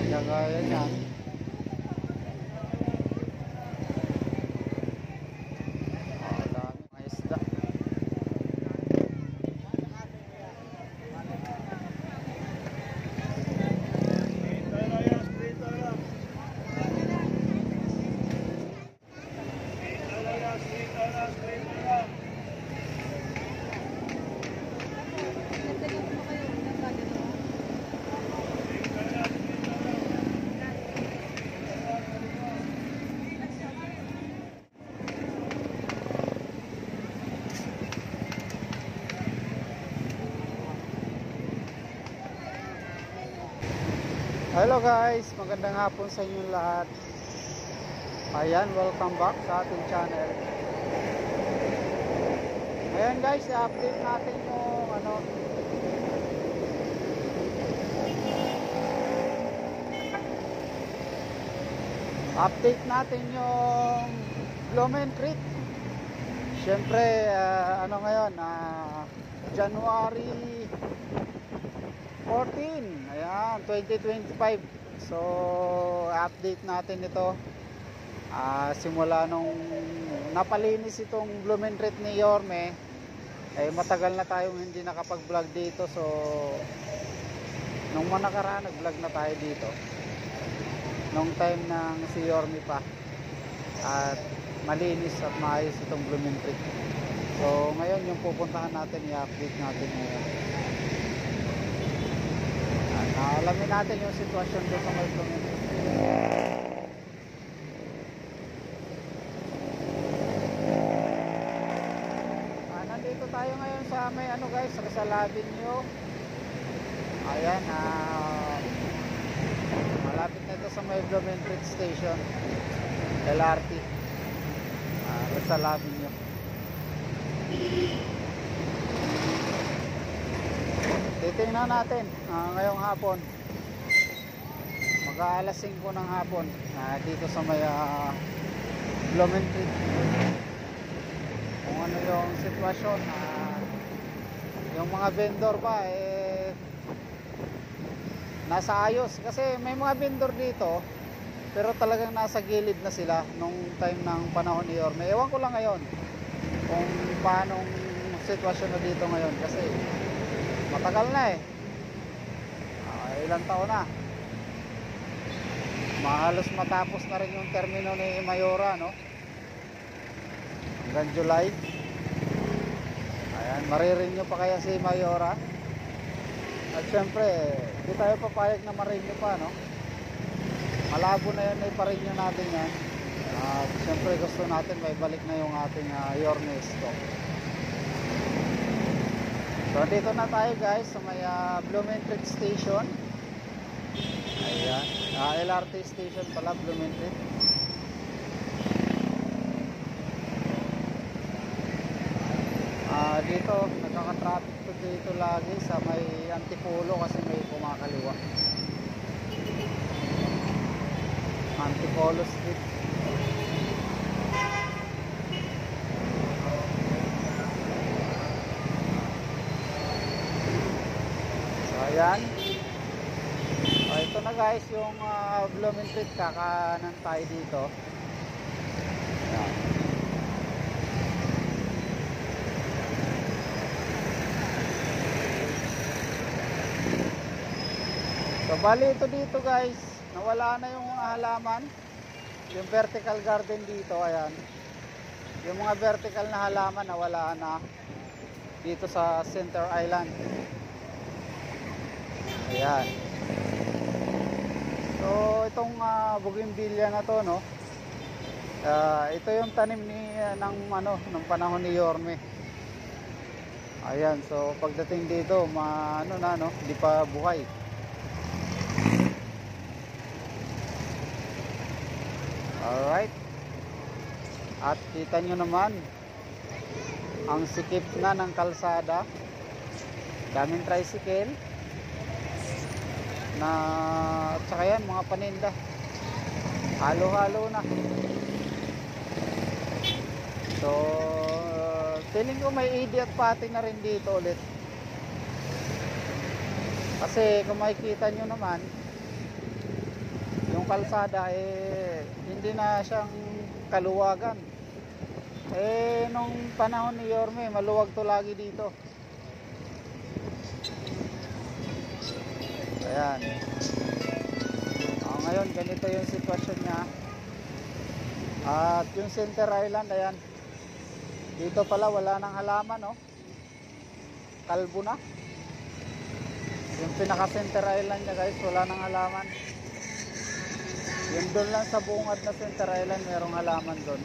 Kagaya niyan. Dami mga isda. Hello guys, magandang hapon sa inyo lahat. Ayan, welcome back sa ating channel. Ayan guys, i-update natin yung update natin yung Blooming Creek. Siyempre, ngayon, January 14, ayan, 2025. So update natin ito simula nung napalinis itong Blooming Treat ni Yorme. Matagal na tayong hindi nakapag vlog dito. So nung nakaraan nag vlog na tayo dito nung time ng si Yorme pa, at malinis at maayos itong Blooming Treat. So ngayon yung pupuntahan natin, i-update natin ngayon. Alamin natin yung sitwasyon doon sa may Blooming Treat. Nandito tayo ngayon sa may guys, Rizal Avenue. Ayan, malapit na ito sa may Blooming Treat Station, LRT, Rizal Avenue. Titingnan natin ngayong hapon, mag-aalas 5 ng hapon, dito sa may Blooming Treat, kung ano yung sitwasyon. Yung mga vendor ba nasa ayos, kasi may mga vendor dito pero talagang nasa gilid na sila nung time ng panahon ni Yorme. Ewan ko lang ngayon kung paanong sitwasyon na dito ngayon, kasi matagal na ilang taon na, mahalos matapos na rin yung termino ni Mayora, no? Hanggang July. Ayan, marirenew pa kaya si Mayora? At syempre hindi tayo papayag na ma-renew pa, no? Malabo na yan, ipa-renew natin yan. At syempre gusto natin may balik na yung ating Yorme stock. So dito na tayo guys sa may Blooming Treat Station. Ayan, LRT station pala, Blooming Treat. Dito nagkaka-traffic to dito lagi sa may Antipolo, kasi may kumakaliwa. Antipolo Street. Ayan. Ito na guys yung Blooming Treat, kakanan tayo dito. Ayan. So bali ito dito guys, nawala na yung halaman, yung vertical garden dito. Ayan, yung mga vertical na halaman nawala na dito sa Center Island. Ayan. So itong bougainvillea na to, no, ito yung tanim ng panahon ni Yorme. Ayan, so pagdating dito di pa buhay. Alright, at kita nyo naman ang sikip na ng kalsada, daming tricycle na, at saka yan mga paninda, halo-halo na. So feeling ko may idiot pati na rin dito ulit, kasi kung makikita nyo naman kalsada, eh hindi na siyang kaluwagan. Eh nung panahon ni Yorme, maluwag to lagi dito. Ayan. Ngayon ganito yung sitwasyon niya. At yung center island, ayan, dito pala wala nang halaman, no? Kalbo na yung pinaka center island niya, guys. Wala nang halaman. Yung doon lang sa bungad na center island, merong halaman doon.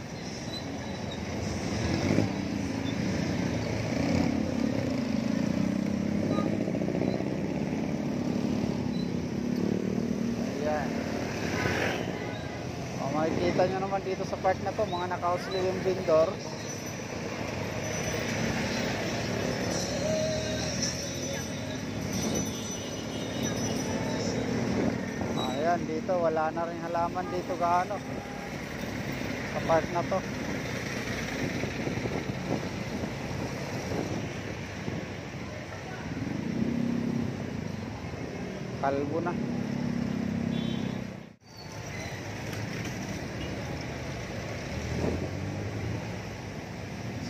Ayan. Makikita nyo naman dito sa part na to, mga nakausli yung vendor. Ayan, dito wala na rin halaman dito gaano sa part na to. Kalbo na.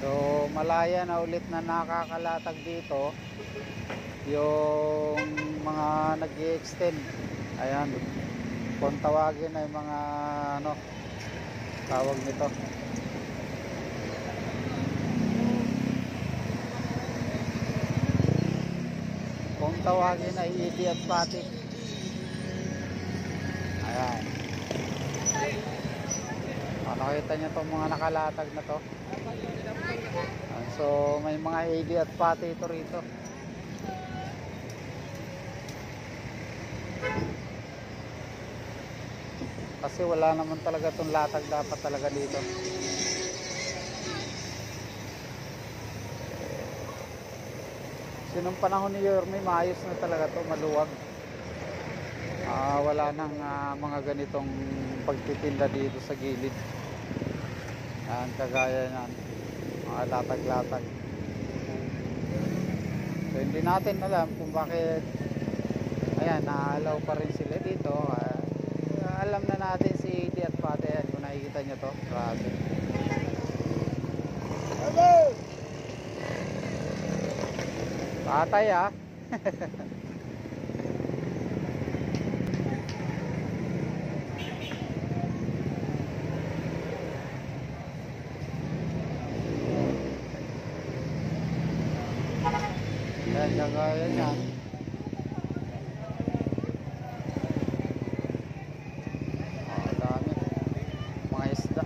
So malaya na ulit na nakakalatag dito yung mga nag-i-extend. Ayan, kung tawagin ay mga ano tawag nito, kung tawagin ay ED at Patik. Ayan, nakita nyo itong mga nakalatag na to. So may mga ED at Pati ito rito. Kasi wala naman talaga itong latag dapat talaga dito. Sinong panahon ni Yorme, maayos na talaga to, maluwag. Wala nang mga ganitong pagtitinda dito sa gilid. Yan, kagaya yan, mga latag-latag. So hindi natin alam kung bakit ayan, naalaw pa rin sila dito. Alam na natin si ED at Pati. Ayan, kung nakikita nyo to, grabe. Hello! Patay ah. Ayan, kagaya yan. Dami mga isda.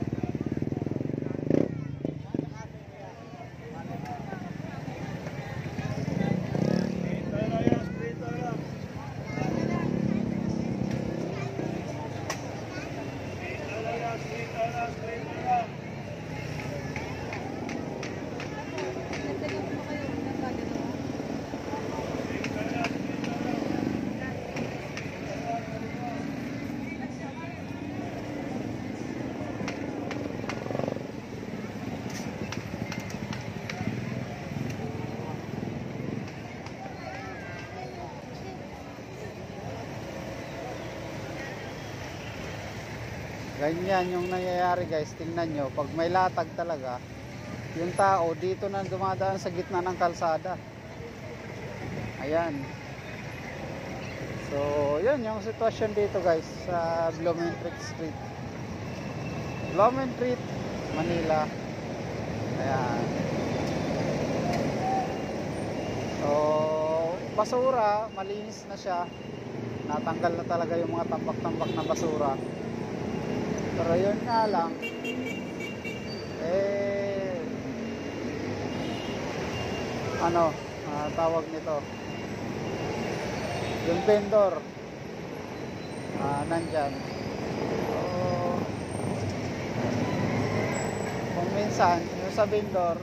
Ganyan yung nangyayari, guys. Tingnan nyo, pag may latag talaga, yung tao dito na dumadaan sa gitna ng kalsada. Ayan. So yun yung sitwasyon dito, guys, sa Blumentritt Street, Blumentritt, Manila. Ayan. So basura, malinis na siya. Natanggal na talaga yung mga tambak-tambak na basura. Pero yun nga lang, ano, tawag nito, yung vendor, nandyan. So, kung minsan, yung sa vendor,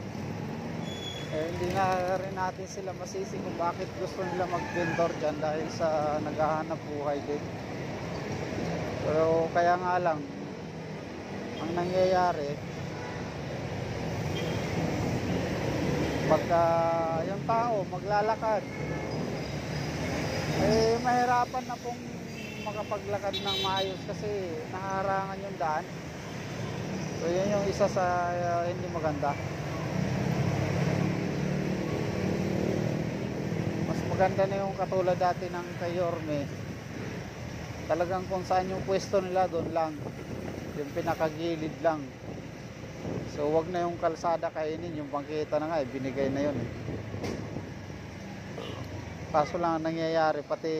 hindi na rin natin sila masisi kung bakit gusto nila mag-vendor dyan dahil sa naghahanap buhay din. Pero kaya nga lang, ang nangyayari, pagka yung tao maglalakad, mahirapan na pong makapaglakad ng maayos kasi naharangan yung daan. So yun yung isa sa hindi maganda. Mas maganda na yung katulad dati ng kay Yorme. Talagang kung saan yung pwesto nila, doon lang. Yung pinakagilid lang. So wag na yung kalsada kainin, yung pangkita na nga binigay na yun. Kaso lang ang nangyayari, pati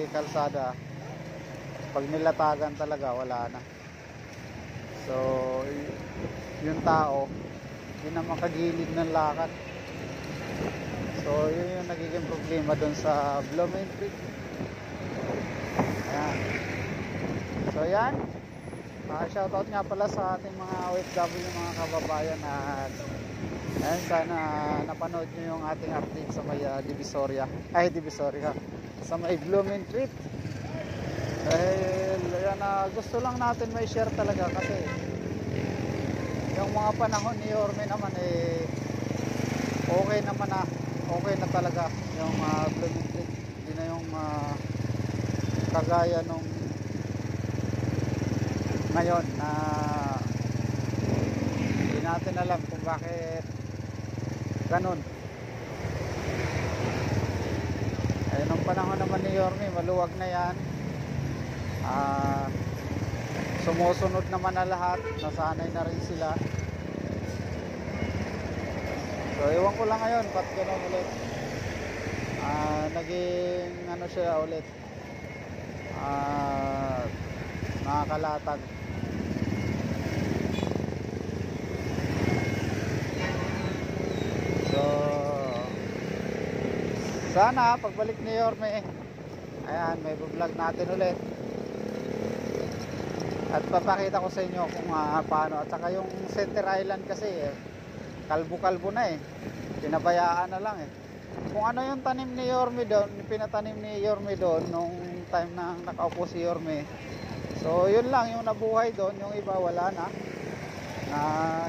kalsada, pag nilatagan talaga, wala na. So yung tao hindi na makagilid ng lakad. So yun yung nagiging problema doon sa Blumentritt. Ayan. So yan, shoutout nga pala sa ating mga OFW, mga kababayan, at ayan, sana napanood nyo yung ating update sa may Divisoria, sa may Blumentritt. Dahil yan, gusto lang natin may share talaga kasi yung mga panahon ni Yorme naman okay naman na, okay na talaga yung Blumentritt. Hindi na yung kagaya nung ngayon na hindi natin alam kung bakit ganun. Nung panahon naman ni Yorme, maluwag na yan. Sumusunod naman na lahat, nasanay na rin sila. So iwan ko lang ngayon ba't gano'n ulit, naging ano siya ulit, nakakalatag. So sana pagbalik ni Yorme, ayan, may vlog natin ulit at papakita ko sa inyo kung paano. At saka yung Center Island kasi kalbo-kalbo na pinabayaan na lang kung ano yung tanim ni Yorme doon, pinatanim ni Yorme doon nung time na nakaupo si Yorme. So yun lang yung nabuhay doon, yung iba wala na,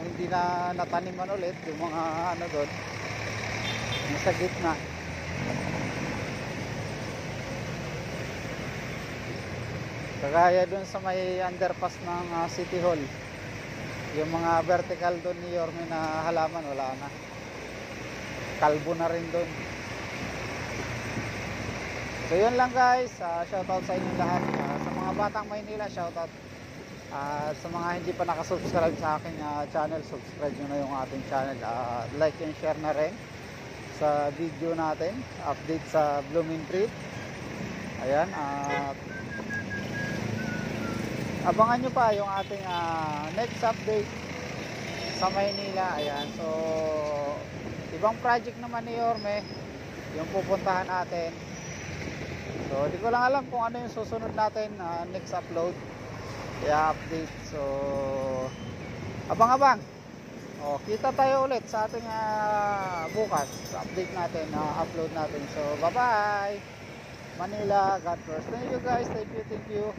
hindi na nataniman ulit yung mga ano doon, yung sa gitna. Kagaya doon sa may underpass ng City Hall, yung mga vertical doon ni Yorme na halaman, wala na, kalbo na rin doon. So yun lang guys, shoutout sa inyo lahat, sa mga batang Maynila, shoutout. Sa mga hindi pa nakasubscribe sa aking channel, subscribe nyo na yung ating channel, like and share na rin sa video natin, update sa Blumentritt. Ayan, abangan nyo pa yung ating next update sa Maynila. Ayan, so ibang project naman ni Yorme yung pupuntahan natin. So di ko lang alam kung ano yung susunod natin next upload, i-update. So abang-abang. Kita tayo ulit sa ating bukas update natin, upload natin. So bye bye Manila, God first. Thank you guys, thank you.